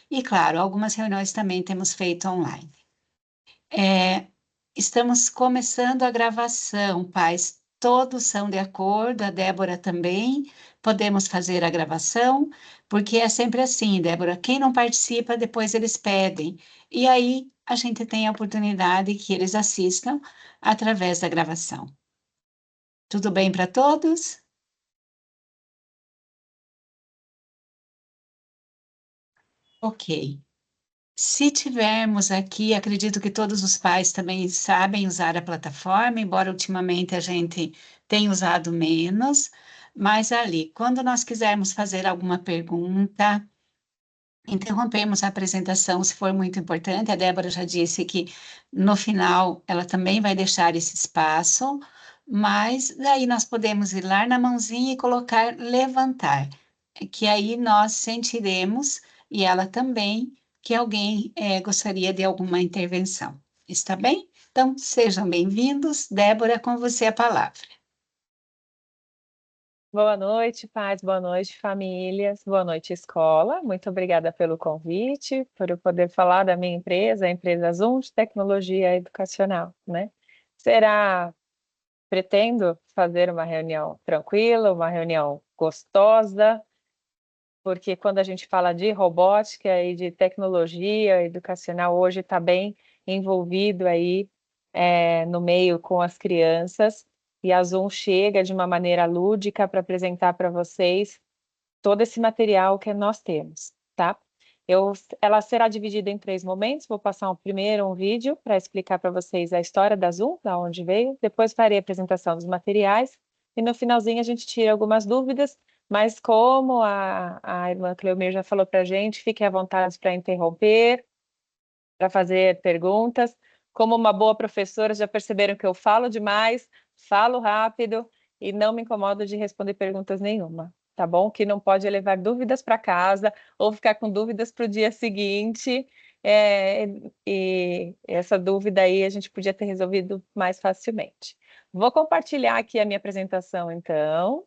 E, claro, algumas reuniões também temos feito online. É, estamos começando a gravação, pais. Todos são de acordo, a Débora também. Podemos fazer a gravação, porque é sempre assim, Débora. Quem não participa, depois eles pedem. E aí a gente tem a oportunidade que eles assistam através da gravação. Tudo bem para todos? Ok. Se tivermos aqui, acredito que todos os pais também sabem usar a plataforma, embora ultimamente a gente tenha usado menos, mas ali, quando nós quisermos fazer alguma pergunta, interrompemos a apresentação se for muito importante. A Débora já disse que no final ela também vai deixar esse espaço, mas daí nós podemos ir lá na mãozinha e colocar levantar, que aí nós sentiremos, e ela também, que alguém gostaria de alguma intervenção. Está bem? Então, sejam bem-vindos. Débora, com você a palavra. Boa noite, pais, boa noite, famílias, boa noite, escola. Muito obrigada pelo convite, por eu poder falar da minha empresa, a empresa Zoom de Tecnologia Educacional, né? Pretendo fazer uma reunião tranquila, uma reunião gostosa, porque quando a gente fala de robótica e de tecnologia educacional, hoje está bem envolvido aí no meio com as crianças, e a Zoom chega de uma maneira lúdica para apresentar para vocês todo esse material que nós temos, tá? Ela será dividida em 3 momentos. Vou passar primeiro um vídeo para explicar para vocês a história da Zoom, da onde veio. Depois farei a apresentação dos materiais. E no finalzinho a gente tira algumas dúvidas. Mas como a irmã Cleomir já falou para a gente, fiquem à vontade para interromper, para fazer perguntas. Como uma boa professora, já perceberam que eu falo demais, falo rápido e não me incomodo de responder perguntas nenhuma, tá bom? Que não pode levar dúvidas para casa ou ficar com dúvidas para o dia seguinte. E essa dúvida aí a gente podia ter resolvido mais facilmente. Vou compartilhar aqui a minha apresentação, então.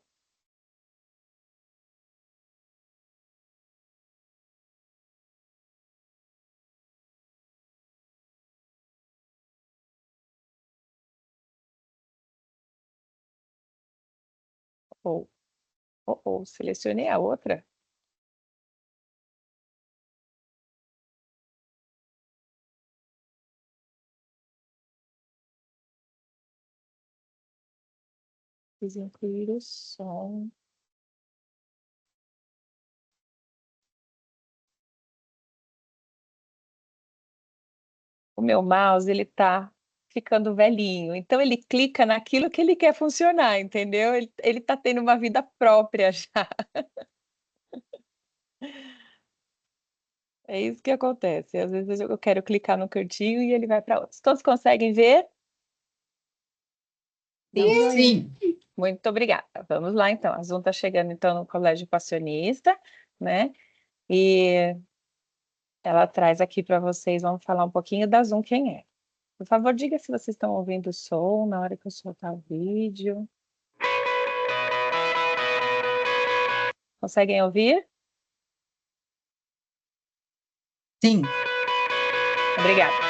Selecionei a outra. Preciso incluir o som. O meu mouse, ele tá ficando velhinho, então ele clica naquilo que ele quer funcionar, entendeu? Ele tá tendo uma vida própria já. É isso que acontece. Às vezes eu quero clicar no cantinho e ele vai para outro. Todos conseguem ver? Sim. Muito obrigada. Vamos lá, então. A Zoom está chegando, então, no Colégio Passionista, né? E ela traz aqui para vocês, vamos falar um pouquinho da Zoom, quem é. Por favor, diga se vocês estão ouvindo o som na hora que eu soltar o vídeo. Conseguem ouvir? Sim. Obrigada.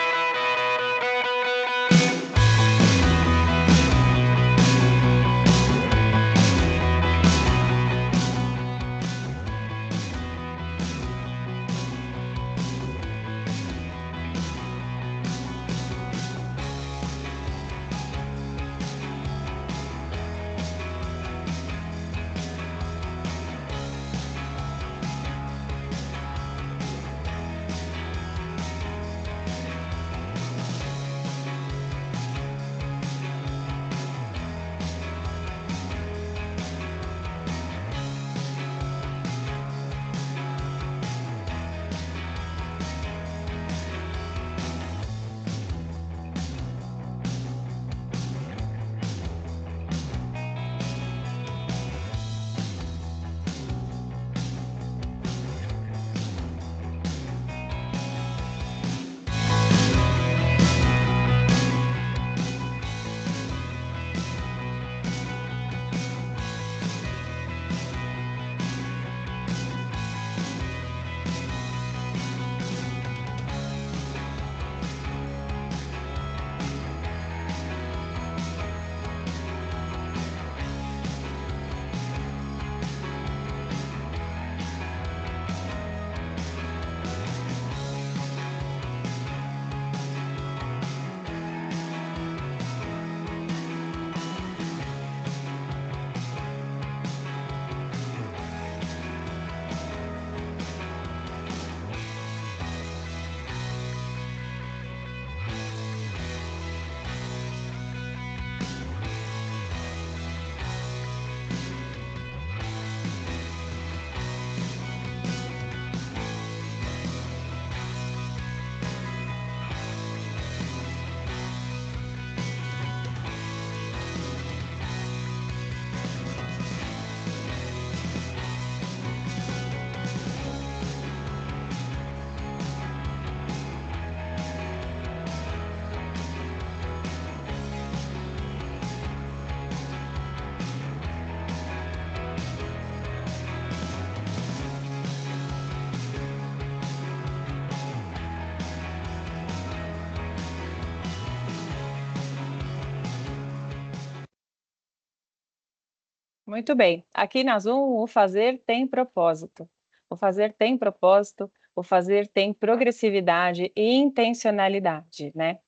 Muito bem. Aqui na Zoom, o fazer tem propósito. O fazer tem propósito, o fazer tem progressividade e intencionalidade, né?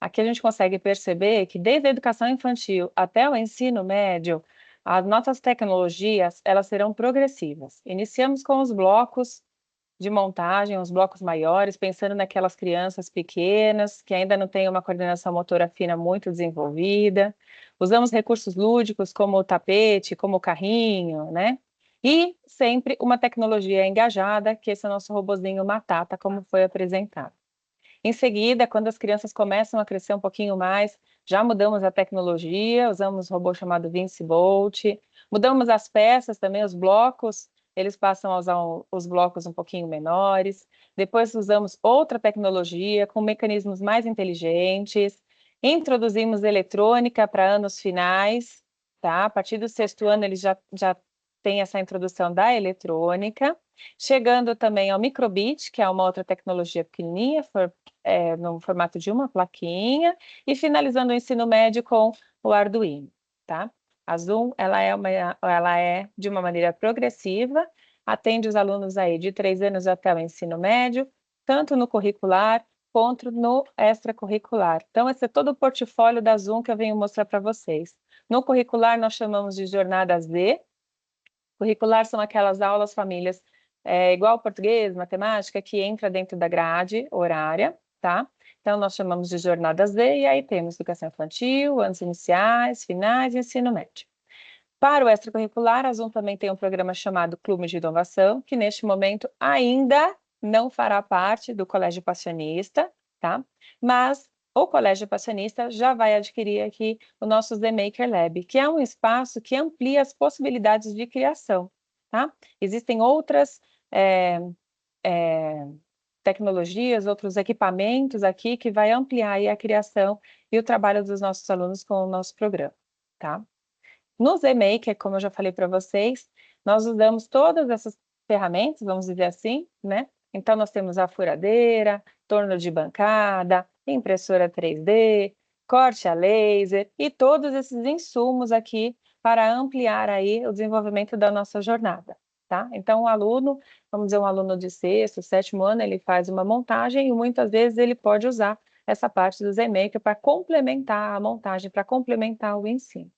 Aqui a gente consegue perceber que desde a educação infantil até o ensino médio, as nossas tecnologias, elas serão progressivas. Iniciamos com os blocos de montagem, os blocos maiores, pensando naquelas crianças pequenas que ainda não têm uma coordenação motora fina muito desenvolvida. Usamos recursos lúdicos como o tapete, como o carrinho, né? E sempre uma tecnologia engajada, que esse é o nosso robozinho Matata, como foi apresentado. Em seguida, quando as crianças começam a crescer um pouquinho mais, já mudamos a tecnologia, usamos um robô chamado Vinci Bolt, mudamos as peças também, os blocos, eles passam a usar os blocos um pouquinho menores. Depois usamos outra tecnologia com mecanismos mais inteligentes. Introduzimos eletrônica para anos finais, tá? A partir do sexto ano eles já têm essa introdução da eletrônica. Chegando também ao microbit, que é uma outra tecnologia pequenininha, no formato de uma plaquinha, e finalizando o ensino médio com o Arduino, tá? A Zoom, ela é de uma maneira progressiva, atende os alunos aí de 3 anos até o ensino médio, tanto no curricular quanto no extracurricular. Então, esse é todo o portfólio da Zoom que eu venho mostrar para vocês. No curricular, nós chamamos de Jornada Z. Curricular são aquelas aulas famílias, igual português, matemática, que entra dentro da grade horária, tá? Então, nós chamamos de Jornada Z, e aí temos educação infantil, anos iniciais, finais e ensino médio. Para o extracurricular, a Zoom também tem um programa chamado Clube de Inovação, que neste momento ainda não fará parte do Colégio Passionista, tá? Mas o Colégio Passionista já vai adquirir aqui o nosso The Maker Lab, que é um espaço que amplia as possibilidades de criação, tá? Existem outras tecnologias, outros equipamentos aqui que vai ampliar aí a criação e o trabalho dos nossos alunos com o nosso programa, tá? No ZMaker, como eu já falei para vocês, nós usamos todas essas ferramentas, vamos dizer assim, né? Então, nós temos a furadeira, torno de bancada, impressora 3D, corte a laser e todos esses insumos aqui para ampliar aí o desenvolvimento da nossa jornada, tá? Então, o aluno, vamos dizer, um aluno de sexto, sétimo ano, ele faz uma montagem e muitas vezes ele pode usar essa parte do ZMaker para complementar a montagem, para complementar o ensino.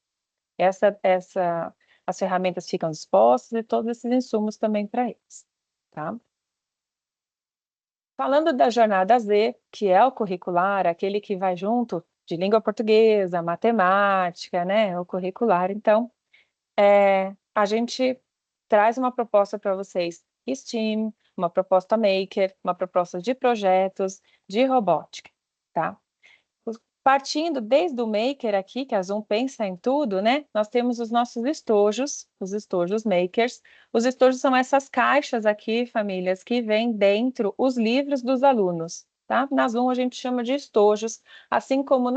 As ferramentas ficam dispostas e todos esses insumos também para eles, tá? Falando da jornada Z, que é o curricular, aquele que vai junto de língua portuguesa, matemática, né, o curricular, então, a gente traz uma proposta para vocês STEAM, uma proposta Maker, uma proposta de projetos, de robótica, tá? Partindo desde o Maker aqui, que a Zoom pensa em tudo, né? Nós temos os nossos estojos, os estojos Makers. Os estojos são essas caixas aqui, famílias, que vêm dentro os livros dos alunos, tá? Na Zoom a gente chama de estojos, assim como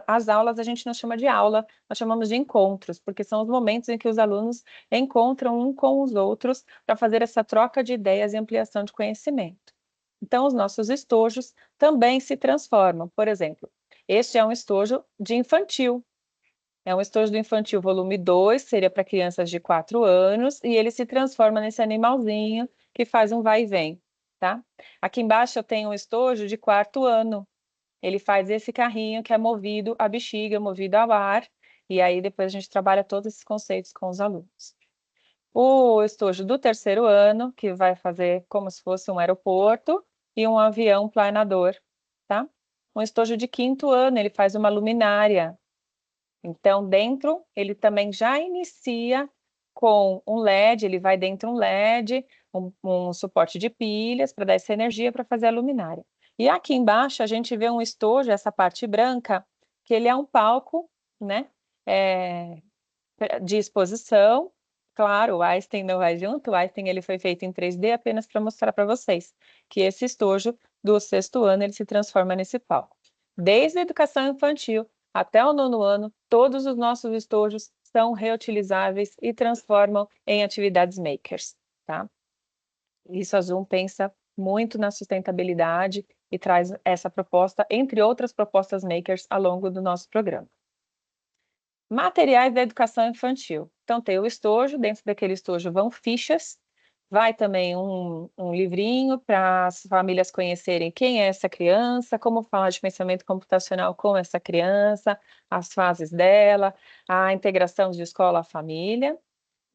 as aulas a gente não chama de aula, nós chamamos de encontros, porque são os momentos em que os alunos encontram um com os outros para fazer essa troca de ideias e ampliação de conhecimento. Então, os nossos estojos também se transformam. Por exemplo, este é um estojo de infantil. É um estojo do infantil volume 2, seria para crianças de 4 anos, e ele se transforma nesse animalzinho que faz um vai e vem, tá? Aqui embaixo eu tenho um estojo de 4º ano. Ele faz esse carrinho que é movido à bexiga, movido ao ar, e aí depois a gente trabalha todos esses conceitos com os alunos. O estojo do 3º ano, que vai fazer como se fosse um aeroporto, e um avião planador, tá? Um estojo de 5º ano, ele faz uma luminária. Então, dentro, ele também já inicia com um LED, ele vai dentro um LED, um suporte de pilhas para dar essa energia para fazer a luminária. E aqui embaixo a gente vê um estojo, essa parte branca, que ele é um palco, né, de exposição. Claro, o Einstein não vai junto, o Einstein ele foi feito em 3D apenas para mostrar para vocês que esse estojo do 6º ano ele se transforma nesse palco. Desde a educação infantil até o 9º ano, todos os nossos estojos são reutilizáveis e transformam em atividades makers, tá? Isso a Zoom pensa muito na sustentabilidade e traz essa proposta, entre outras propostas makers, ao longo do nosso programa. Materiais da educação infantil. Então, tem o estojo, dentro daquele estojo vão fichas, vai também um livrinho para as famílias conhecerem quem é essa criança, como falar de pensamento computacional com essa criança, as fases dela, a integração de escola-família.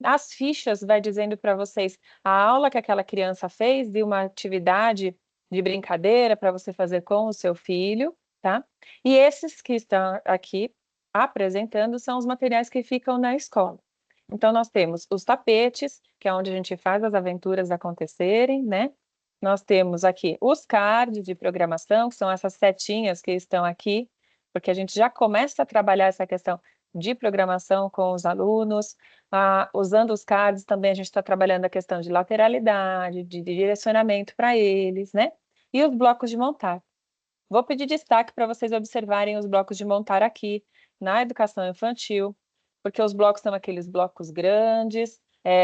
As fichas vai dizendo para vocês a aula que aquela criança fez de uma atividade de brincadeira para você fazer com o seu filho, tá? E esses que estão aqui apresentando são os materiais que ficam na escola. Então, nós temos os tapetes, que é onde a gente faz as aventuras acontecerem, né? Nós temos aqui os cards de programação, que são essas setinhas que estão aqui, porque a gente já começa a trabalhar essa questão de programação com os alunos. Usando os cards também a gente está trabalhando a questão de lateralidade, de direcionamento para eles, né? E os blocos de montar. Vou pedir destaque para vocês observarem os blocos de montar aqui na educação infantil, porque os blocos são aqueles blocos grandes,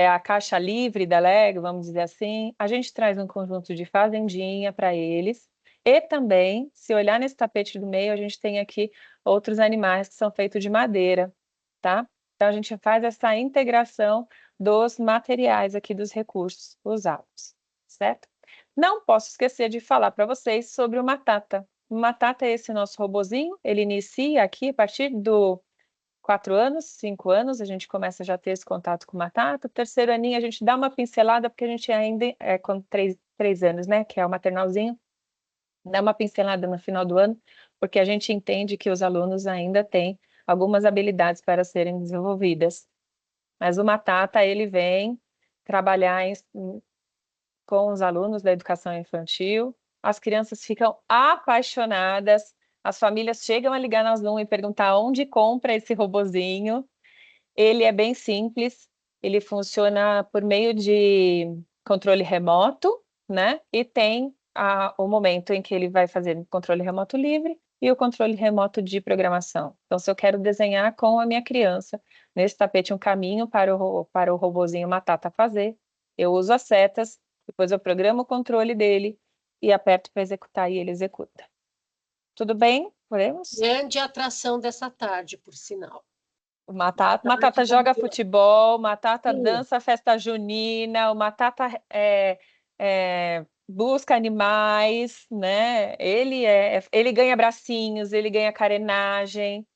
a caixa livre da Lego, vamos dizer assim. A gente traz um conjunto de fazendinha para eles. E também, se olhar nesse tapete do meio, a gente tem aqui outros animais que são feitos de madeira, tá? Então, a gente faz essa integração dos materiais aqui, dos recursos usados, certo? Não posso esquecer de falar para vocês sobre o Matata. O Matata é esse nosso robozinho, ele inicia aqui a partir do 4 anos, 5 anos, a gente começa já a ter esse contato com o Matata. O terceiro aninho a gente dá uma pincelada, porque a gente ainda é com 3 anos, né, que é o maternalzinho, dá uma pincelada no final do ano, porque a gente entende que os alunos ainda têm algumas habilidades para serem desenvolvidas. Mas o Matata, ele vem trabalhar com os alunos da educação infantil, as crianças ficam apaixonadas, as famílias chegam a ligar na Zoom e perguntar onde compra esse robozinho. Ele é bem simples, ele funciona por meio de controle remoto, né? E tem o momento em que ele vai fazer controle remoto livre e o controle remoto de programação. Então, se eu quero desenhar com a minha criança nesse tapete um caminho para o robozinho Matata fazer, eu uso as setas, depois eu programo o controle dele e aperto para executar e ele executa. Tudo bem? Podemos? Grande atração dessa tarde, por sinal. O Matata joga futebol, Matata dança festa junina, o Matata busca animais, né? Ele ganha bracinhos, ele ganha carenagem.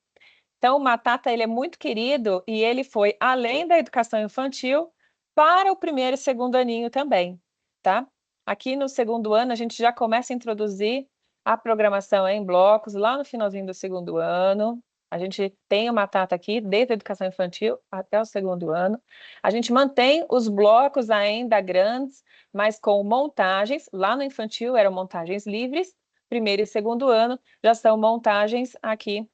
Então, o Matata ele é muito querido e ele foi além da educação infantil para o primeiro e segundo aninho também, tá? Aqui no segundo ano a gente já começa a introduzir a programação em blocos lá no finalzinho do segundo ano. A gente tem o Matata aqui desde a educação infantil até o segundo ano. A gente mantém os blocos ainda grandes, mas com montagens. Lá no infantil eram montagens livres. Primeiro e segundo ano já são montagens aqui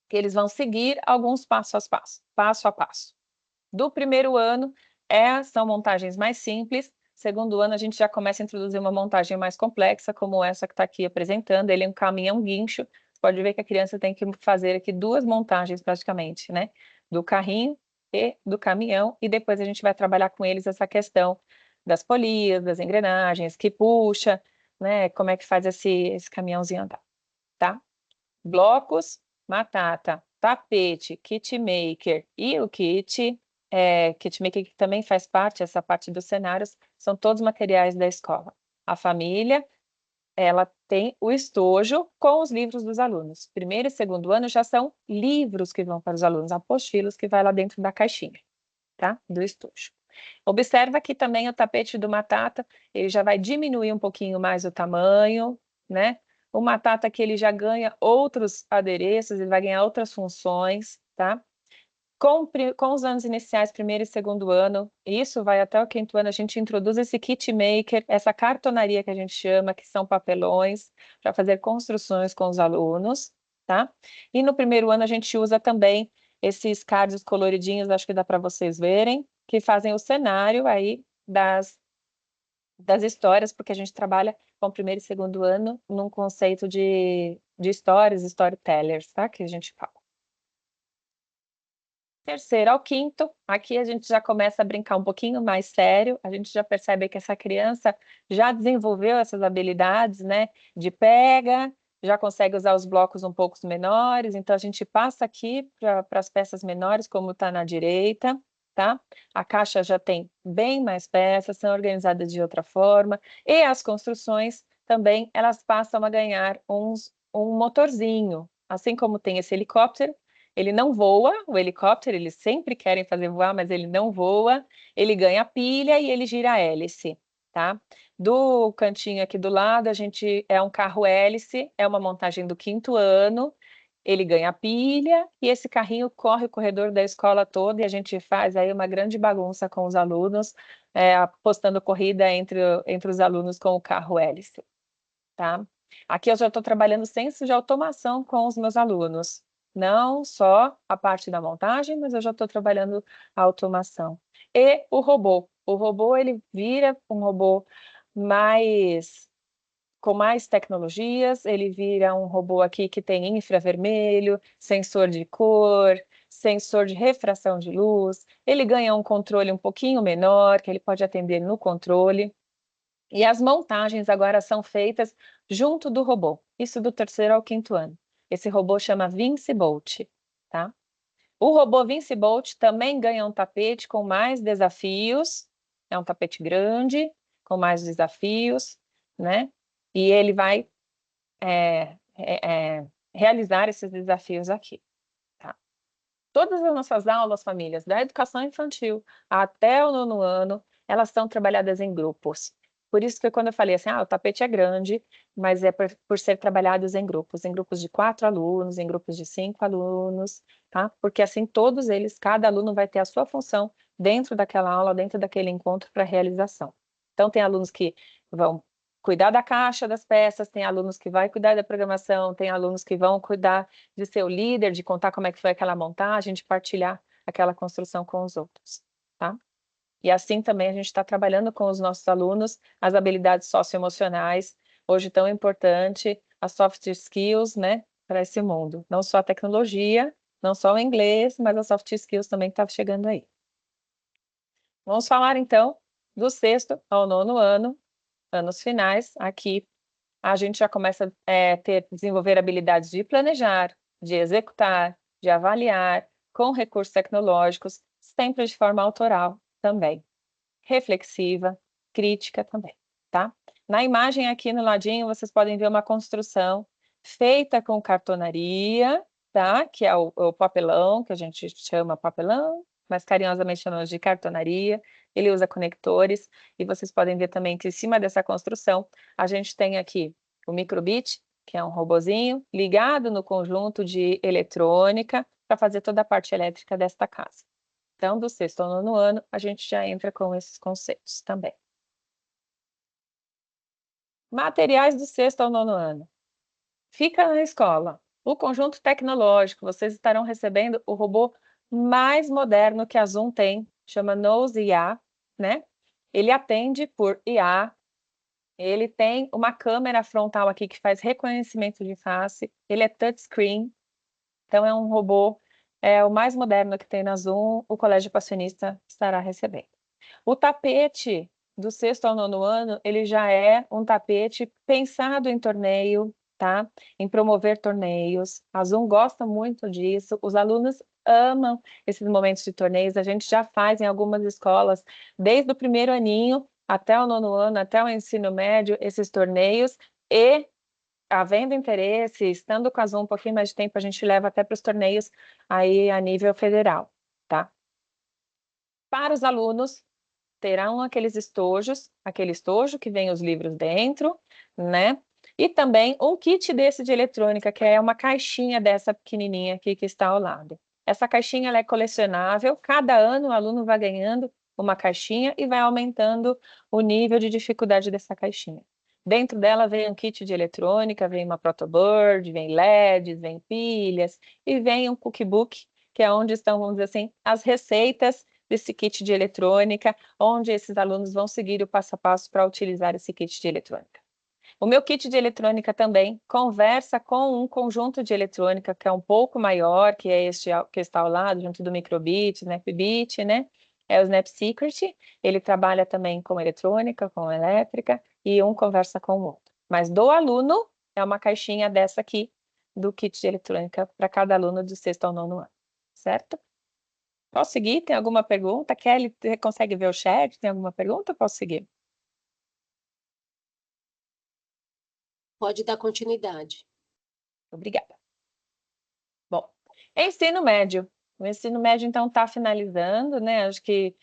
que eles vão seguir alguns passo a passo. Do primeiro ano são montagens mais simples. Segundo ano a gente já começa a introduzir uma montagem mais complexa, como essa que está aqui apresentando. Ele é um caminhão guincho. Você pode ver que a criança tem que fazer aqui 2 montagens praticamente, né? Do carrinho e do caminhão. E depois a gente vai trabalhar com eles essa questão das polias, das engrenagens, que puxa, né? Como é que faz esse caminhãozinho andar, tá? Blocos, Matata, tapete, kit maker e o kit maker que também faz parte, essa parte dos cenários, são todos materiais da escola. A família, ela tem o estojo com os livros dos alunos. Primeiro e segundo ano já são livros que vão para os alunos, apostilas que vai lá dentro da caixinha, tá? Do estojo. Observa que também o tapete do Matata, ele já vai diminuir um pouquinho mais o tamanho, né? O Matata que ele já ganha outros adereços, ele vai ganhar outras funções, tá? Com os anos iniciais, primeiro e segundo ano, isso vai até o quinto ano, a gente introduz esse kit maker, essa cartonaria que a gente chama, que são papelões, para fazer construções com os alunos, tá? E no primeiro ano a gente usa também esses cards coloridinhos, acho que dá para vocês verem, que fazem o cenário aí das histórias, porque a gente trabalha com o primeiro e segundo ano num conceito de histórias, storytellers, tá? Que a gente fala. Terceiro ao quinto, aqui a gente já começa a brincar um pouquinho mais sério, a gente já percebe que essa criança já desenvolveu essas habilidades, né? De pega, já consegue usar os blocos um pouco menores, então a gente passa aqui para as peças menores, como está na direita, tá? A caixa já tem bem mais peças, são organizadas de outra forma, e as construções também, elas passam a ganhar um motorzinho, assim como tem esse helicóptero, ele não voa, o helicóptero, eles sempre querem fazer voar, mas ele não voa, ele ganha pilha e ele gira a hélice, tá? Do cantinho aqui do lado, a gente é um carro hélice, é uma montagem do 5º ano, ele ganha pilha e esse carrinho corre o corredor da escola toda e a gente faz aí uma grande bagunça com os alunos, apostando corrida entre os alunos com o carro hélice, tá? Aqui eu já estou trabalhando senso de automação com os meus alunos, não só a parte da montagem, mas eu já estou trabalhando a automação. E o robô ele vira um robô com mais tecnologias, ele vira um robô aqui que tem infravermelho, sensor de cor, sensor de refração de luz, ele ganha um controle um pouquinho menor, que ele pode atender no controle, e as montagens agora são feitas junto do robô, isso do 3º ao 5º ano. Esse robô chama Vinci Bolt, tá? O robô Vinci Bolt também ganha um tapete com mais desafios, é um tapete grande, com mais desafios, né? E ele vai realizar esses desafios aqui, tá? Todas as nossas aulas, famílias, da educação infantil até o 9º ano, elas são trabalhadas em grupos. Por isso que quando eu falei assim, o tapete é grande, mas é por ser trabalhados em grupos de 4 alunos, em grupos de 5 alunos, tá? Porque assim todos eles, cada aluno vai ter a sua função dentro daquela aula, dentro daquele encontro para realização. Então tem alunos que vão cuidar da caixa das peças, tem alunos que vão cuidar da programação, tem alunos que vão cuidar de ser o líder, de contar como é que foi aquela montagem, de partilhar aquela construção com os outros, tá? E assim também a gente está trabalhando com os nossos alunos as habilidades socioemocionais, hoje tão importante, as soft skills, né, para esse mundo. Não só a tecnologia, não só o inglês, mas as soft skills também que está chegando aí. Vamos falar então do 6º ao 9º ano, anos finais. Aqui a gente já começa a desenvolver habilidades de planejar, de executar, de avaliar, com recursos tecnológicos, sempre de forma autoral também. Reflexiva, crítica também, tá? Na imagem aqui no ladinho, vocês podem ver uma construção feita com cartonaria, tá? Que é o papelão, que a gente chama papelão, mas carinhosamente chamamos de cartonaria. Ele usa conectores, e vocês podem ver também que em cima dessa construção, a gente tem aqui o microbit, que é um robozinho, ligado no conjunto de eletrônica, para fazer toda a parte elétrica desta casa. Então, do 6º ao 9º ano, a gente já entra com esses conceitos também. Materiais do 6º ao 9º ano. Fica na escola. O conjunto tecnológico, vocês estarão recebendo o robô mais moderno que a Zoom tem, chama Nose IA, né? Ele atende por IA, ele tem uma câmera frontal aqui que faz reconhecimento de face, ele é touchscreen, então é um robô, o mais moderno que tem na Zoom, o Colégio Passionista estará recebendo. O tapete do 6º ao 9º ano, ele já é um tapete pensado em torneio, tá? Em promover torneios. A Zoom gosta muito disso, os alunos amam esses momentos de torneios, a gente já faz em algumas escolas, desde o 1º aninho até o 9º ano, até o ensino médio, esses torneios, e havendo interesse, estando com a Zoom um pouquinho mais de tempo, a gente leva até para os torneios aí a nível federal, tá? Para os alunos, terão aqueles estojos, aquele estojo que vem os livros dentro, né? E também um kit desse de eletrônica, que é uma caixinha dessa pequenininha aqui que está ao lado. Essa caixinha ela é colecionável, cada ano o aluno vai ganhando uma caixinha e vai aumentando o nível de dificuldade dessa caixinha. Dentro dela vem um kit de eletrônica, vem uma protoboard, vem LEDs, vem pilhas e vem um cookbook, que é onde estão, vamos dizer assim, as receitas desse kit de eletrônica, onde esses alunos vão seguir o passo a passo para utilizar esse kit de eletrônica. O meu kit de eletrônica também conversa com um conjunto de eletrônica que é um pouco maior, que é este que está ao lado, junto do Microbit, Snapbit, né? É o Snap Secret, ele trabalha também com eletrônica, com elétrica, e um conversa com o outro. Mas do aluno, é uma caixinha dessa aqui, do kit de eletrônica, para cada aluno do 6º ao 9º ano, certo? Posso seguir? Tem alguma pergunta? Kelly, você consegue ver o chat? Tem alguma pergunta? Posso seguir? Pode dar continuidade. Obrigada. Bom, ensino médio. O ensino médio, então, está finalizando, né? Acho que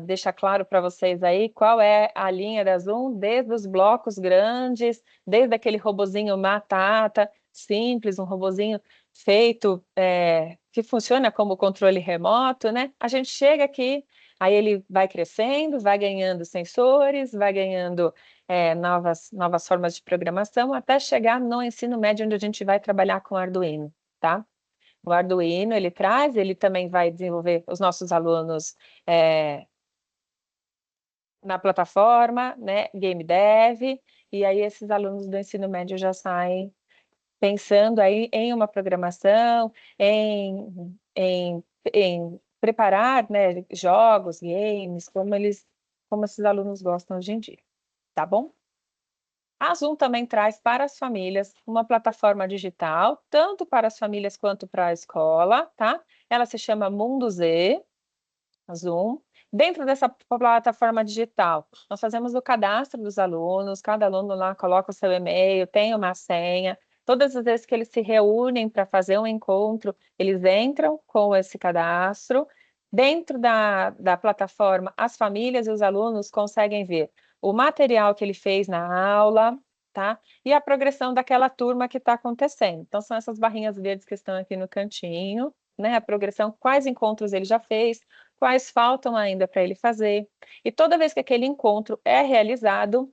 deixa claro para vocês aí qual é a linha da Zoom, desde os blocos grandes, desde aquele robozinho Matata, simples, um robozinho feito, que funciona como controle remoto, né? A gente chega aqui, aí ele vai crescendo, vai ganhando sensores, vai ganhando novas formas de programação, até chegar no ensino médio, onde a gente vai trabalhar com Arduino, tá? O Arduino, ele também vai desenvolver os nossos alunos na plataforma, né, Game Dev, e aí esses alunos do ensino médio já saem pensando aí em uma programação, em preparar, né, jogos, games, como esses alunos gostam hoje em dia, tá bom? A Zoom também traz para as famílias uma plataforma digital, tanto para as famílias quanto para a escola, tá? Ela se chama Mundo Z, a Zoom. Dentro dessa plataforma digital, nós fazemos o cadastro dos alunos, cada aluno lá coloca o seu e-mail, tem uma senha. Todas as vezes que eles se reúnem para fazer um encontro, eles entram com esse cadastro. Dentro da plataforma, as famílias e os alunos conseguem ver o material que ele fez na aula, tá? E a progressão daquela turma que está acontecendo. Então, são essas barrinhas verdes que estão aqui no cantinho, né? A progressão, quais encontros ele já fez, quais faltam ainda para ele fazer. E toda vez que aquele encontro é realizado,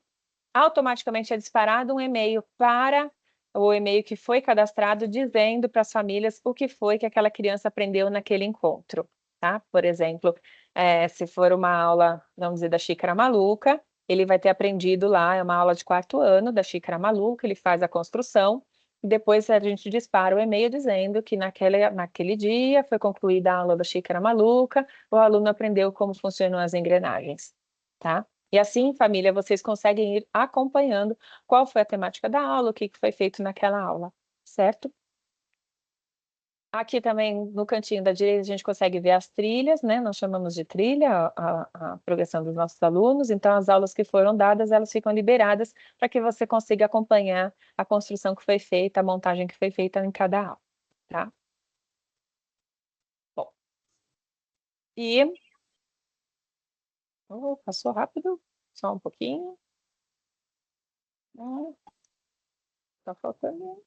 automaticamente é disparado um e-mail para o e-mail que foi cadastrado, dizendo para as famílias o que foi que aquela criança aprendeu naquele encontro, tá? Por exemplo, se for uma aula, vamos dizer, da Xícara Maluca, ele vai ter aprendido lá, é uma aula de 4º ano da Xícara Maluca, ele faz a construção, e depois a gente dispara o e-mail dizendo que naquele dia foi concluída a aula da Xícara Maluca, o aluno aprendeu como funcionam as engrenagens, tá? E assim, família, vocês conseguem ir acompanhando qual foi a temática da aula, o que foi feito naquela aula, certo? Aqui também, no cantinho da direita, a gente consegue ver as trilhas, né? Nós chamamos de trilha a progressão dos nossos alunos. Então, as aulas que foram dadas, elas ficam liberadas para que você consiga acompanhar a construção que foi feita, a montagem que foi feita em cada aula, tá? Bom, e... Oh, passou rápido? Só um pouquinho. Tá faltando...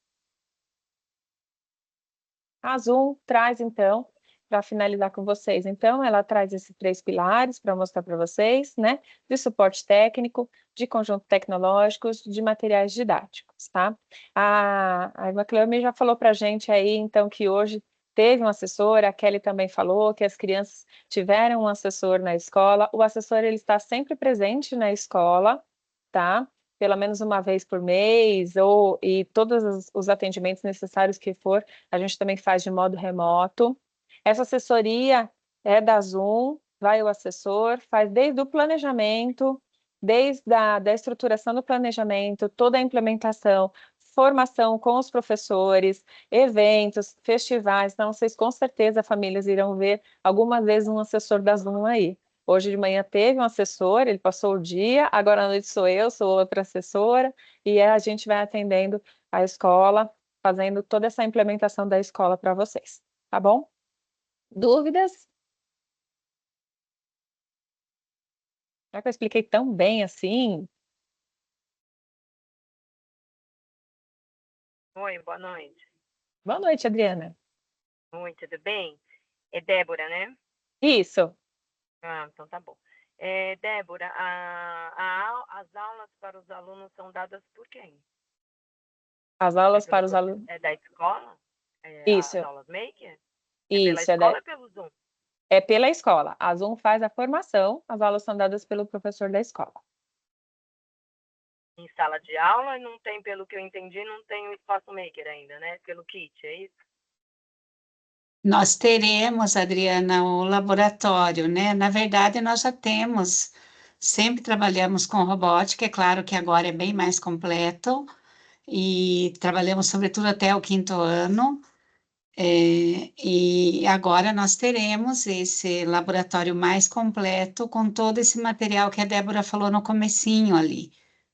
A Zoom traz, então, para finalizar com vocês, então, ela traz esses 3 pilares para mostrar para vocês, né, de suporte técnico, de conjunto tecnológicos, de materiais didáticos, tá? A Irmã Cleome já falou para a gente aí, então, que hoje teve um assessor, a Kelly também falou que as crianças tiveram um assessor na escola, o assessor, ele está sempre presente na escola, tá? Pelo menos uma vez por mês, e todos os atendimentos necessários que for, a gente também faz de modo remoto. Essa assessoria é da Zoom, vai o assessor, faz desde o planejamento, desde da estruturação do planejamento, toda a implementação, formação com os professores, eventos, festivais. Então, vocês com certeza, famílias, irão ver algumas vezes um assessor da Zoom aí. Hoje de manhã teve um assessor, ele passou o dia, agora à noite sou outra assessora, e a gente vai atendendo a escola, fazendo toda essa implementação da escola para vocês, tá bom? Dúvidas? Será que eu expliquei tão bem assim? Oi, boa noite. Boa noite, Adriana. Oi, tudo bem? É Débora, né? Isso. Ah, então tá bom. Débora, as aulas para os alunos são dadas por quem? As aulas para os alunos. É da escola? Isso. As aulas maker? É pela Isso, escola ou pelo Zoom? é pela escola. A Zoom faz a formação, as aulas são dadas pelo professor da escola. Em sala de aula, não tem, pelo que eu entendi, não tem o espaço maker ainda, né? Pelo kit, é isso? Nós teremos, Adriana, o laboratório, né? Na verdade, nós já temos, sempre trabalhamos com robótica, é claro que agora é bem mais completo, e trabalhamos sobretudo até o quinto ano. E agora nós teremos esse laboratório mais completo com todo esse material que a Débora falou no comecinho ali,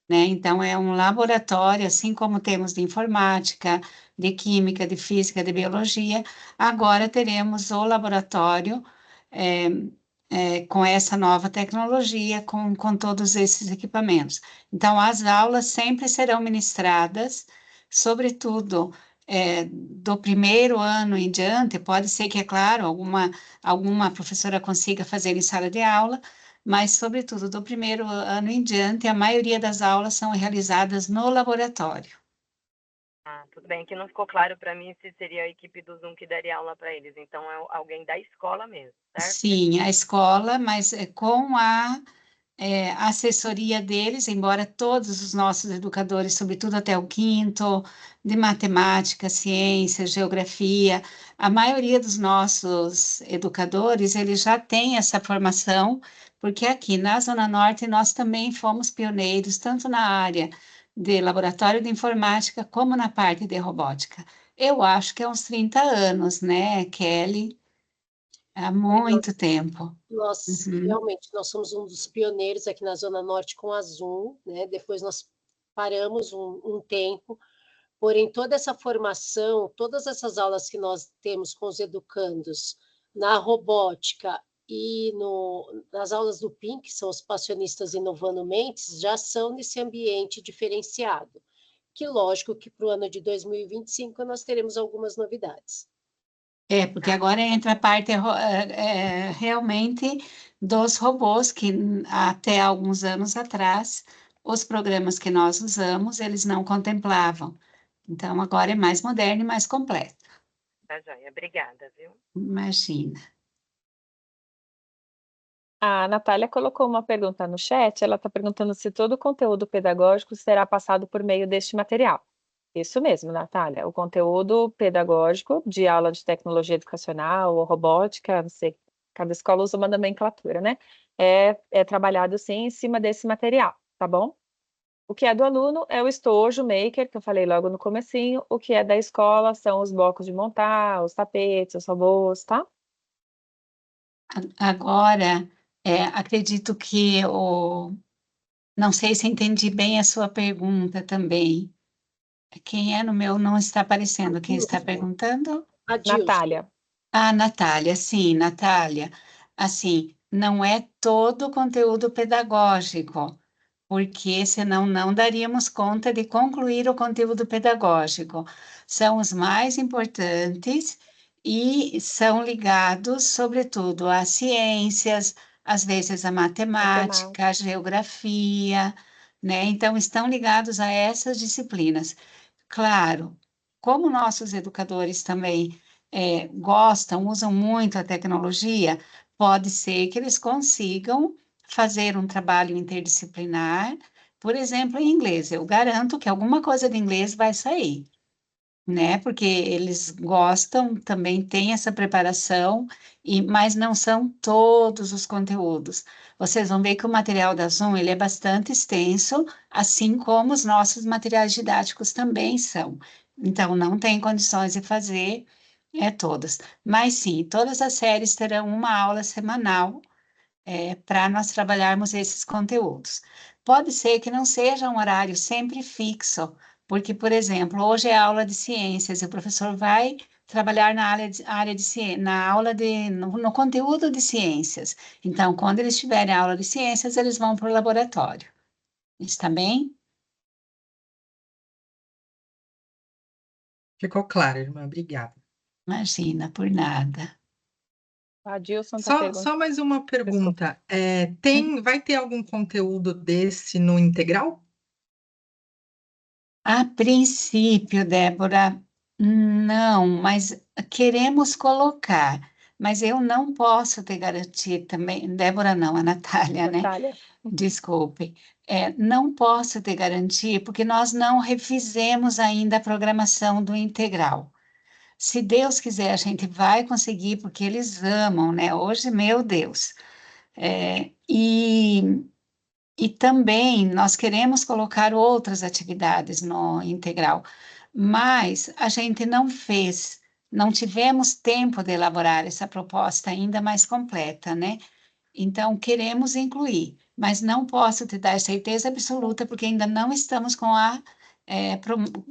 né? Então é um laboratório, assim como temos de informática, de química, de física, de biologia, agora teremos o laboratório é, com essa nova tecnologia, com todos esses equipamentos. Então as aulas sempre serão ministradas, sobretudo do primeiro ano em diante, pode ser que, é claro, alguma professora consiga fazer em sala de aula, mas, sobretudo, do primeiro ano em diante, a maioria das aulas são realizadas no laboratório. Ah, tudo bem, que não ficou claro para mim se seria a equipe do Zoom que daria aula para eles. Então, é alguém da escola mesmo, certo? Sim, a escola, mas com a assessoria deles, embora todos os nossos educadores, sobretudo até o quinto, de matemática, ciência, geografia, a maioria dos nossos educadores, eles já têm essa formação, porque aqui na Zona Norte nós também fomos pioneiros, tanto na área de laboratório de informática, como na parte de robótica. Eu acho que é uns 30 anos, né, Kelly? Há É, muito tempo. Uhum. realmente, nós somos um dos pioneiros aqui na Zona Norte com a Zoom, né? Depois nós paramos um tempo, porém toda essa formação, todas essas aulas que nós temos com os educandos na robótica e nas aulas do PIN, que são os passionistas inovando mentes, já são nesse ambiente diferenciado. Que lógico que para o ano de 2025 nós teremos algumas novidades. Porque Ah, agora entra a parte realmente dos robôs, que até alguns anos atrás, os programas que nós usamos, eles não contemplavam. Então, agora é mais moderno e mais completo. tá joia. Obrigada, viu? Imagina. A Natália colocou uma pergunta no chat, ela está perguntando se todo o conteúdo pedagógico será passado por meio deste material. Isso mesmo, Natália, o conteúdo pedagógico de aula de tecnologia educacional ou robótica, não sei, cada escola usa uma nomenclatura, né? É trabalhado sim em cima desse material, tá bom? O que é do aluno é o estojo maker, que eu falei logo no comecinho, o que é da escola são os blocos de montar, os tapetes, os robôs, tá? Agora, acredito que não sei se entendi bem a sua pergunta também. Quem é no meu não está aparecendo. Quem está perguntando? Adilson, Natália, Ah, Natália, sim, Natália. Assim, não é todo o conteúdo pedagógico, porque senão não daríamos conta de concluir o conteúdo pedagógico. São os mais importantes e são ligados, sobretudo, às ciências, às vezes à matemática, à matemática. geografia, né? Então, estão ligados a essas disciplinas. Claro, como nossos educadores também gostam, usam muito a tecnologia, pode ser que eles consigam fazer um trabalho interdisciplinar, por exemplo, em inglês. Eu garanto que alguma coisa de inglês vai sair, né? Porque eles gostam, também têm essa preparação, mas não são todos os conteúdos. Vocês vão ver que o material da Zoom ele é bastante extenso, assim como os nossos materiais didáticos também são. Então, não tem condições de fazer todas. Mas sim, todas as séries terão uma aula semanal para nós trabalharmos esses conteúdos. Pode ser que não seja um horário sempre fixo, porque, por exemplo, hoje é aula de ciências e o professor vai trabalhar na área de na aula no conteúdo de ciências. Então, quando eles tiverem aula de ciências, eles vão para o laboratório. Está bem? Ficou claro, irmã, obrigada. Imagina, por nada. A Dilson está Só perguntando. mais uma Desculpa. pergunta. Vai ter algum conteúdo desse no integral? A princípio, Débora, não, mas queremos colocar, mas eu não posso te garantir também, Débora não, a Natália, né? Natália. Desculpe. Não posso te garantir, porque nós não refizemos ainda a programação do integral. Se Deus quiser, a gente vai conseguir, porque eles amam, né? Hoje, meu Deus. E também nós queremos colocar outras atividades no integral, mas a gente não fez, não tivemos tempo de elaborar essa proposta ainda mais completa, né? Então, queremos incluir, mas não posso te dar certeza absoluta, porque ainda não estamos com a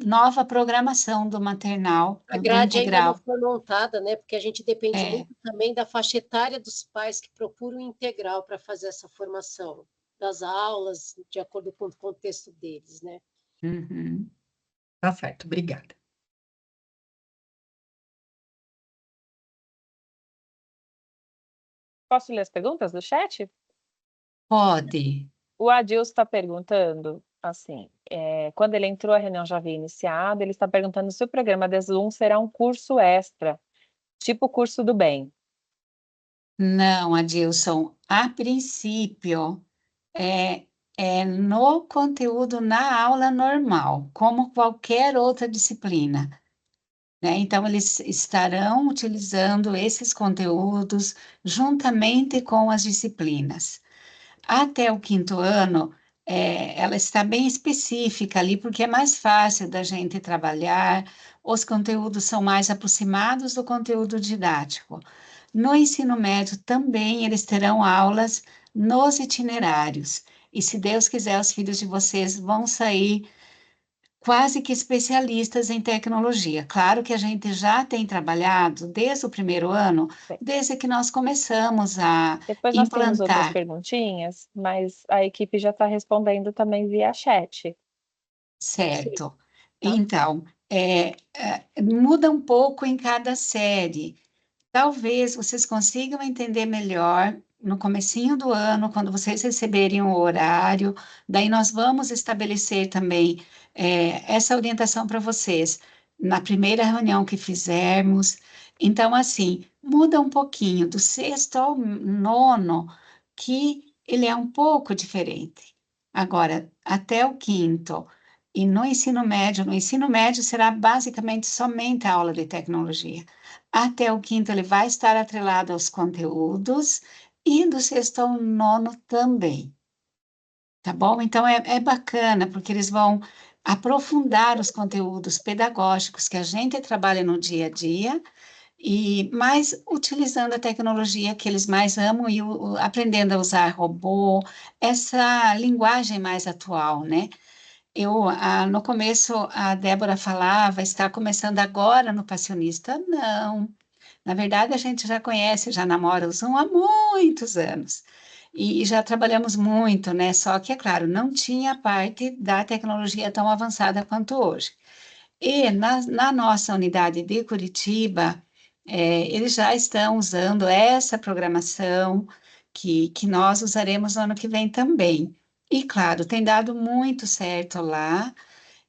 nova programação do maternal, A do grade ainda não integral. foi montada, né? Porque a gente depende É, muito também da faixa etária dos pais que procuram integral para fazer essa formação das aulas, de acordo com o contexto deles, né? uhum. Tá certo, obrigada. Posso ler as perguntas do chat? Pode. O Adilson está perguntando, assim, quando ele entrou, a reunião já havia iniciado, ele está perguntando se o programa de Zoom será um curso extra, tipo o curso do bem. Não, Adilson, a princípio, é, é no conteúdo na aula normal, como qualquer outra disciplina, né? Então, eles estarão utilizando esses conteúdos juntamente com as disciplinas. Até o quinto ano, ela está bem específica ali, porque é mais fácil da gente trabalhar, os conteúdos são mais aproximados do conteúdo didático. No ensino médio também eles terão aulas nos itinerários. E se Deus quiser, os filhos de vocês vão sair quase que especialistas em tecnologia. Claro que a gente já tem trabalhado desde o primeiro ano, Bem, desde que nós começamos a depois nós temos outras implantar, perguntinhas, mas a equipe já está respondendo também via chat, Sim, certo? tá? Então, muda um pouco em cada série. Talvez vocês consigam entender melhor no comecinho do ano, quando vocês receberem o horário, daí nós vamos estabelecer também essa orientação para vocês na primeira reunião que fizermos. Então, assim, muda um pouquinho do sexto ao nono, que ele é um pouco diferente. Agora, até o quinto. E no ensino médio será basicamente somente a aula de tecnologia. Até o quinto, ele vai estar atrelado aos conteúdos e do sexto ao nono também, tá bom? Então, é bacana, porque eles vão aprofundar os conteúdos pedagógicos que a gente trabalha no dia a dia, mas utilizando a tecnologia que eles mais amam e aprendendo a usar robô, essa linguagem mais atual, né? No começo, a Débora falava, está começando agora no Passionista. Não, na verdade, a gente já conhece, já namora o Zoom há muitos anos. E já trabalhamos muito, né? Só que, é claro, não tinha a parte da tecnologia tão avançada quanto hoje. E na nossa unidade de Curitiba, eles já estão usando essa programação que nós usaremos no ano que vem também. E, claro, tem dado muito certo lá.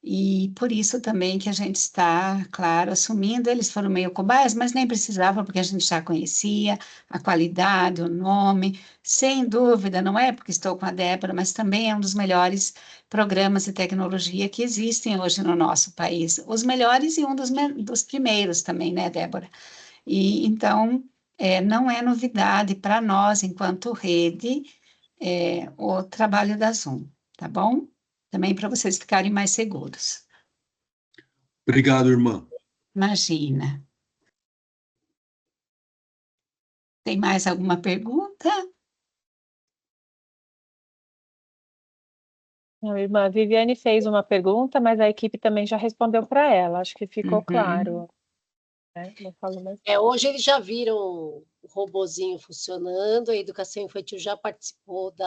E por isso também que a gente está, claro, assumindo, eles foram meio cobaias, mas nem precisava, porque a gente já conhecia a qualidade, o nome, sem dúvida, não é porque estou com a Débora, mas também é um dos melhores programas de tecnologia que existem hoje no nosso país. Os melhores e um dos primeiros também, né, Débora? E então, não é novidade para nós, enquanto rede, o trabalho da Zoom, tá bom? Também para vocês ficarem mais seguros. Obrigado, irmã. Imagina. Tem mais alguma pergunta? A irmã Viviane fez uma pergunta, mas a equipe também já respondeu para ela, acho que ficou Uhum. claro, né? Não falo mais. Hoje eles já viram o robozinho funcionando, a educação infantil já participou de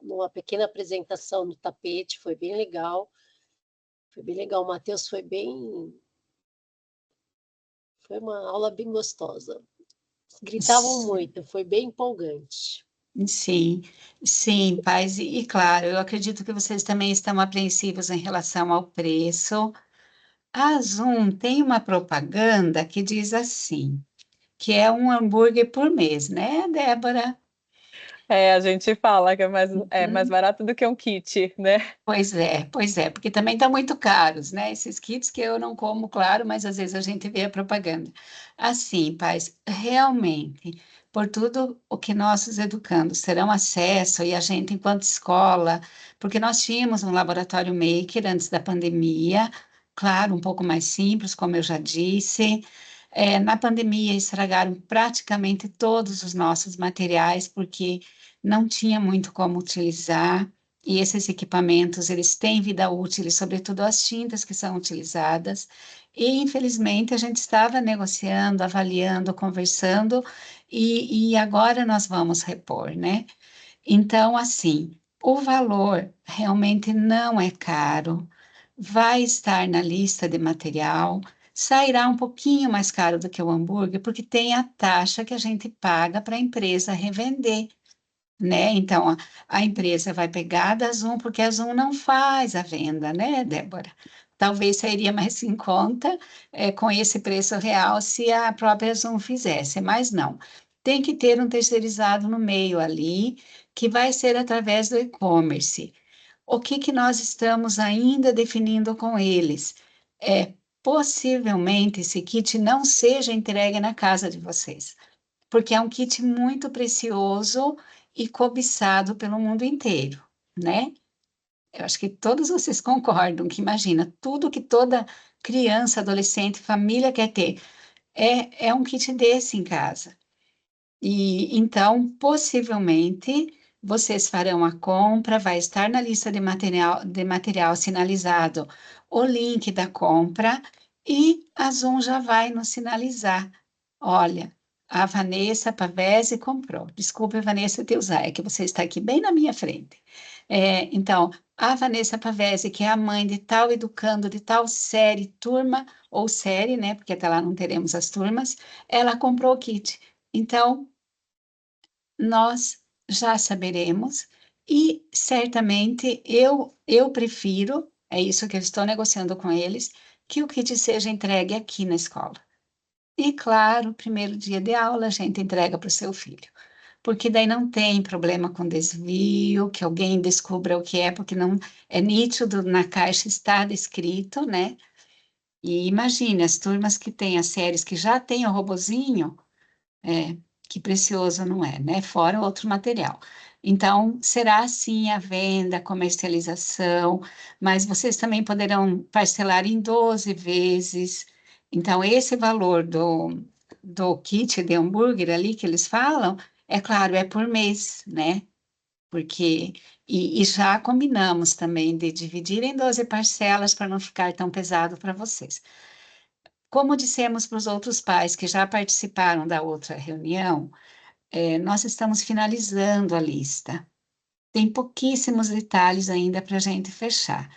uma pequena apresentação no tapete, foi bem legal. Foi bem legal, o Matheus foi uma aula bem gostosa. Gritavam muito, foi bem empolgante. Sim, sim, pais, e claro, eu acredito que vocês também estão apreensivos em relação ao preço. A Zoom tem uma propaganda que diz assim, que é um hambúrguer por mês, né, Débora? A gente fala que é mais barato do que um kit, né? Pois é, porque também estão muito caros, né? Esses kits que eu não como, claro, mas às vezes a gente vê a propaganda. Assim, pais, realmente, por tudo o que nossos educandos terão acesso e a gente enquanto escola, porque nós tínhamos um laboratório maker antes da pandemia, claro, um pouco mais simples, como eu já disse. Na pandemia estragaram praticamente todos os nossos materiais, porque não tinha muito como utilizar, e esses equipamentos, eles têm vida útil, e sobretudo as tintas que são utilizadas, e infelizmente a gente estava negociando, avaliando, conversando, e agora nós vamos repor, né? Então, assim, o valor realmente não é caro, vai estar na lista de material, sairá um pouquinho mais caro do que o hambúrguer, porque tem a taxa que a gente paga para a empresa revender, né? Então, a empresa vai pegar da Zoom, porque a Zoom não faz a venda, né, Débora? Talvez sairia mais em conta, com esse preço real se a própria Zoom fizesse, mas não. Tem que ter um terceirizado no meio ali, que vai ser através do e-commerce. O que que nós estamos ainda definindo com eles? Possivelmente esse kit não seja entregue na casa de vocês, porque é um kit muito precioso e cobiçado pelo mundo inteiro, né? Eu acho que todos vocês concordam que, imagina, tudo que toda criança, adolescente, família quer ter, é um kit desse em casa. E então, possivelmente, vocês farão a compra, vai estar na lista de material sinalizado o link da compra e a Zoom já vai nos sinalizar. Olha, a Vanessa Pavese comprou. Desculpe, Vanessa, te usar, é que você está aqui bem na minha frente. Então, a Vanessa Pavese, que é a mãe de tal educando, de tal série, turma ou série, né? Porque até lá não teremos as turmas, ela comprou o kit. Então, nós já saberemos e certamente eu prefiro, é isso que eu estou negociando com eles, que o kit seja entregue aqui na escola. E claro, primeiro dia de aula a gente entrega para o seu filho, porque daí não tem problema com desvio, que alguém descubra o que é, porque não é nítido na caixa está descrito, né? E imagine as turmas que têm as séries que já têm o robozinho, que precioso não é, né? Fora outro material. Então, será sim a venda, a comercialização, mas vocês também poderão parcelar em 12 vezes. Então, esse valor do kit de hambúrguer ali que eles falam, é claro, é por mês, né? Porque, e já combinamos também de dividir em 12 parcelas para não ficar tão pesado para vocês. Como dissemos para os outros pais que já participaram da outra reunião, nós estamos finalizando a lista. Tem pouquíssimos detalhes ainda para a gente fechar.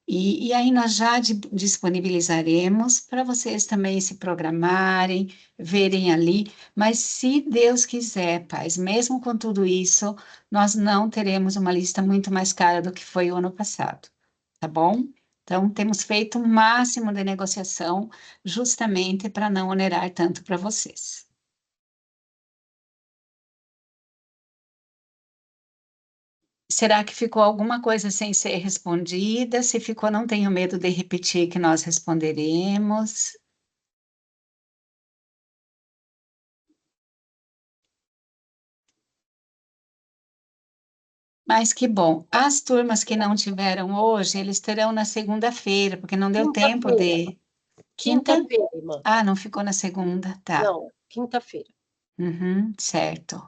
E aí nós já disponibilizaremos para vocês também se programarem, verem ali. Mas se Deus quiser, pais, mesmo com tudo isso, nós não teremos uma lista muito mais cara do que foi o ano passado, tá bom? Então, temos feito o máximo de negociação justamente para não onerar tanto para vocês. Será que ficou alguma coisa sem ser respondida? Se ficou, não tenho medo de repetir que nós responderemos. Mas que bom. As turmas que não tiveram hoje, eles terão na segunda-feira, porque não deu tempo Quinta-feira. de. Quinta? Quinta-feira, irmã. Ah, não ficou na segunda, tá. Não, quinta-feira. Uhum, certo.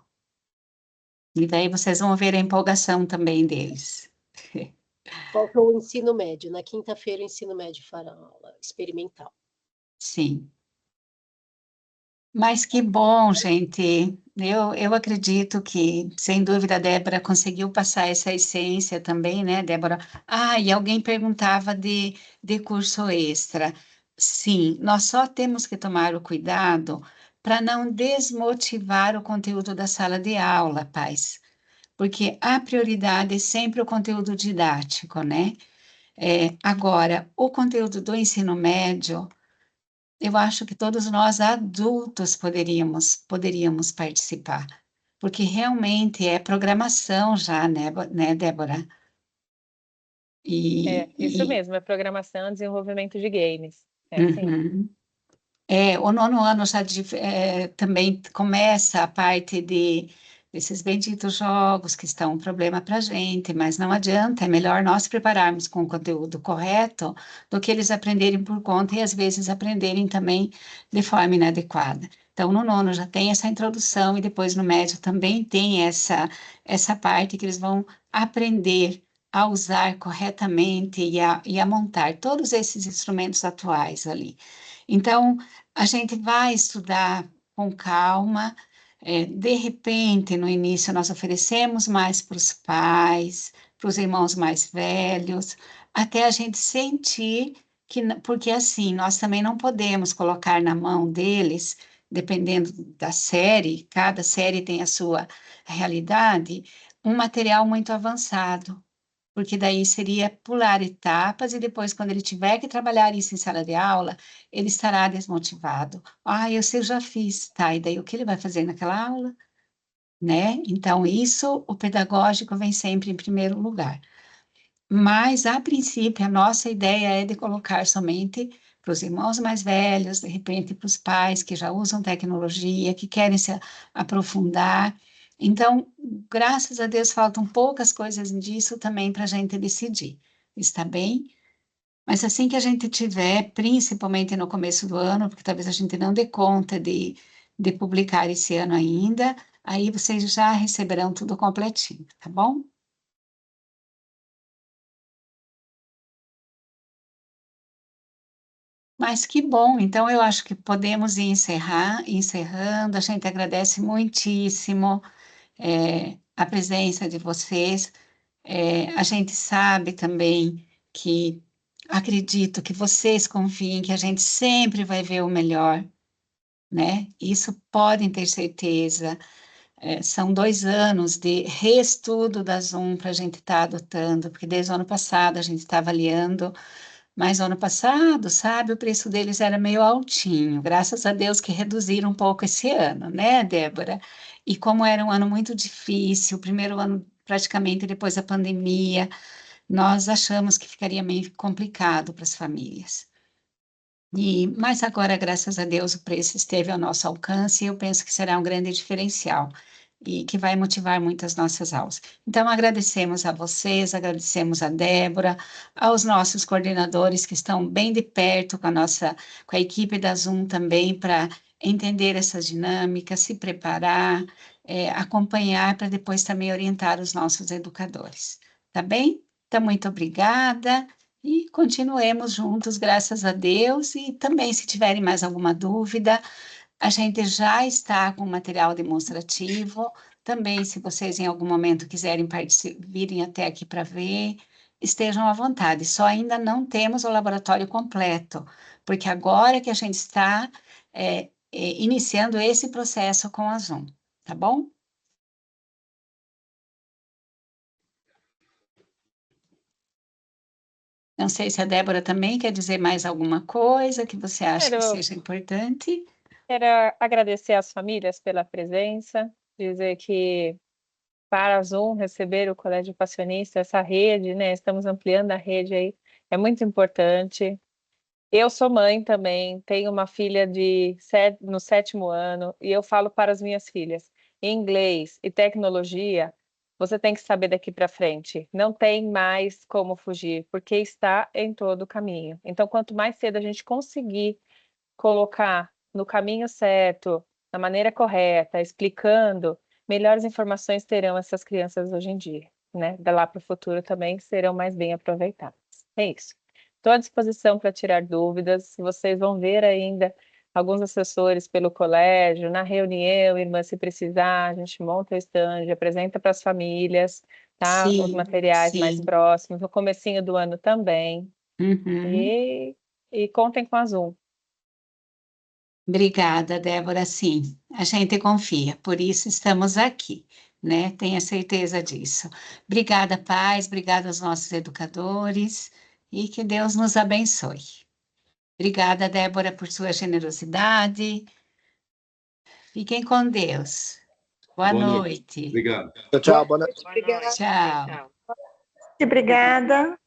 E daí vocês vão ver a empolgação também deles. Faltou o ensino médio. Na quinta-feira, o ensino médio fará aula experimental. Sim. Mas que bom, gente. Eu acredito que, sem dúvida, a Débora conseguiu passar essa essência também, né, Débora? Ah, e alguém perguntava de curso extra. Sim, nós só temos que tomar o cuidado para não desmotivar o conteúdo da sala de aula, pais, porque a prioridade é sempre o conteúdo didático, né? Agora, o conteúdo do ensino médio. Eu acho que todos nós adultos poderíamos participar, porque realmente é programação já, né, Débora? Isso E mesmo, é programação e desenvolvimento de games. É sim. uhum. O nono ano já também começa a parte desses benditos jogos que estão um problema para a gente, mas não adianta, é melhor nós prepararmos com o conteúdo correto do que eles aprenderem por conta e às vezes aprenderem também de forma inadequada. Então, no nono já tem essa introdução e depois no médio também tem essa parte que eles vão aprender a usar corretamente e a montar todos esses instrumentos atuais ali. Então, a gente vai estudar com calma. De repente, no início, nós oferecemos mais para os pais, para os irmãos mais velhos, até a gente sentir que, porque assim, nós também não podemos colocar na mão deles, dependendo da série, cada série tem a sua realidade, um material muito avançado, porque daí seria pular etapas e depois, quando ele tiver que trabalhar isso em sala de aula, ele estará desmotivado. Ah, eu sei, eu já fiz, tá? E daí o que ele vai fazer naquela aula? Né? Então, isso, o pedagógico vem sempre em primeiro lugar. Mas, a princípio, a nossa ideia é de colocar somente para os irmãos mais velhos, de repente para os pais que já usam tecnologia, que querem se aprofundar. Então, graças a Deus, faltam poucas coisas disso também para a gente decidir. Está bem? Mas assim que a gente tiver, principalmente no começo do ano, porque talvez a gente não dê conta de publicar esse ano ainda, aí vocês já receberão tudo completinho, tá bom? Mas que bom, então eu acho que podemos ir encerrando. A gente agradece muitíssimo a presença de vocês. A gente sabe também que acredito que vocês confiem que a gente sempre vai ver o melhor, né? Isso podem ter certeza. São 2 anos de reestudo da Zoom para a gente estar adotando, porque desde o ano passado a gente está avaliando. Mas ano passado, sabe, o preço deles era meio altinho. Graças a Deus que reduziram um pouco esse ano, né, Débora? E como era um ano muito difícil, o primeiro ano praticamente depois da pandemia, nós achamos que ficaria meio complicado para as famílias. Mas agora, graças a Deus, o preço esteve ao nosso alcance e eu penso que será um grande diferencial e que vai motivar muitas nossas aulas. Então, agradecemos a vocês, agradecemos a Débora, aos nossos coordenadores que estão bem de perto com a equipe da Zoom também para entender essas dinâmicas, se preparar, acompanhar para depois também orientar os nossos educadores. Tá bem? Então, muito obrigada. E continuemos juntos, graças a Deus. E também, se tiverem mais alguma dúvida, a gente já está com material demonstrativo. Também, se vocês em algum momento quiserem virem até aqui para ver, estejam à vontade. Só ainda não temos o laboratório completo, porque agora que a gente está iniciando esse processo com a Zoom, tá bom? Não sei se a Débora também quer dizer mais alguma coisa que você acha que Quero, seja importante. quero agradecer às famílias pela presença, dizer que para a Zoom receber o Colégio Passionista, essa rede, né? Estamos ampliando a rede aí, é muito importante. Eu sou mãe também, tenho uma filha no 7º ano, e eu falo para as minhas filhas, inglês e tecnologia, você tem que saber daqui para frente. Não tem mais como fugir, porque está em todo o caminho. Então, quanto mais cedo a gente conseguir colocar no caminho certo, da maneira correta, explicando, melhores informações terão essas crianças hoje em dia, né? Da lá para o futuro também serão mais bem aproveitadas. É isso. Estou à disposição para tirar dúvidas. Vocês vão ver ainda alguns assessores pelo colégio, na reunião, irmã, se precisar, a gente monta o stand, apresenta para as famílias, tá? Os Sim, materiais mais sim. próximos, no comecinho do ano também. Uhum. E contem com a Zoom. Obrigada, Débora. Sim, a gente confia, por isso estamos aqui, né? Tenha certeza disso. Obrigada, pais, obrigada aos nossos educadores e que Deus nos abençoe. Obrigada, Débora, por sua generosidade. Fiquem com Deus. Boa Boa noite. noite. Obrigado. Tchau, tchau. Boa noite. Boa noite. Tchau. Tchau. Obrigada.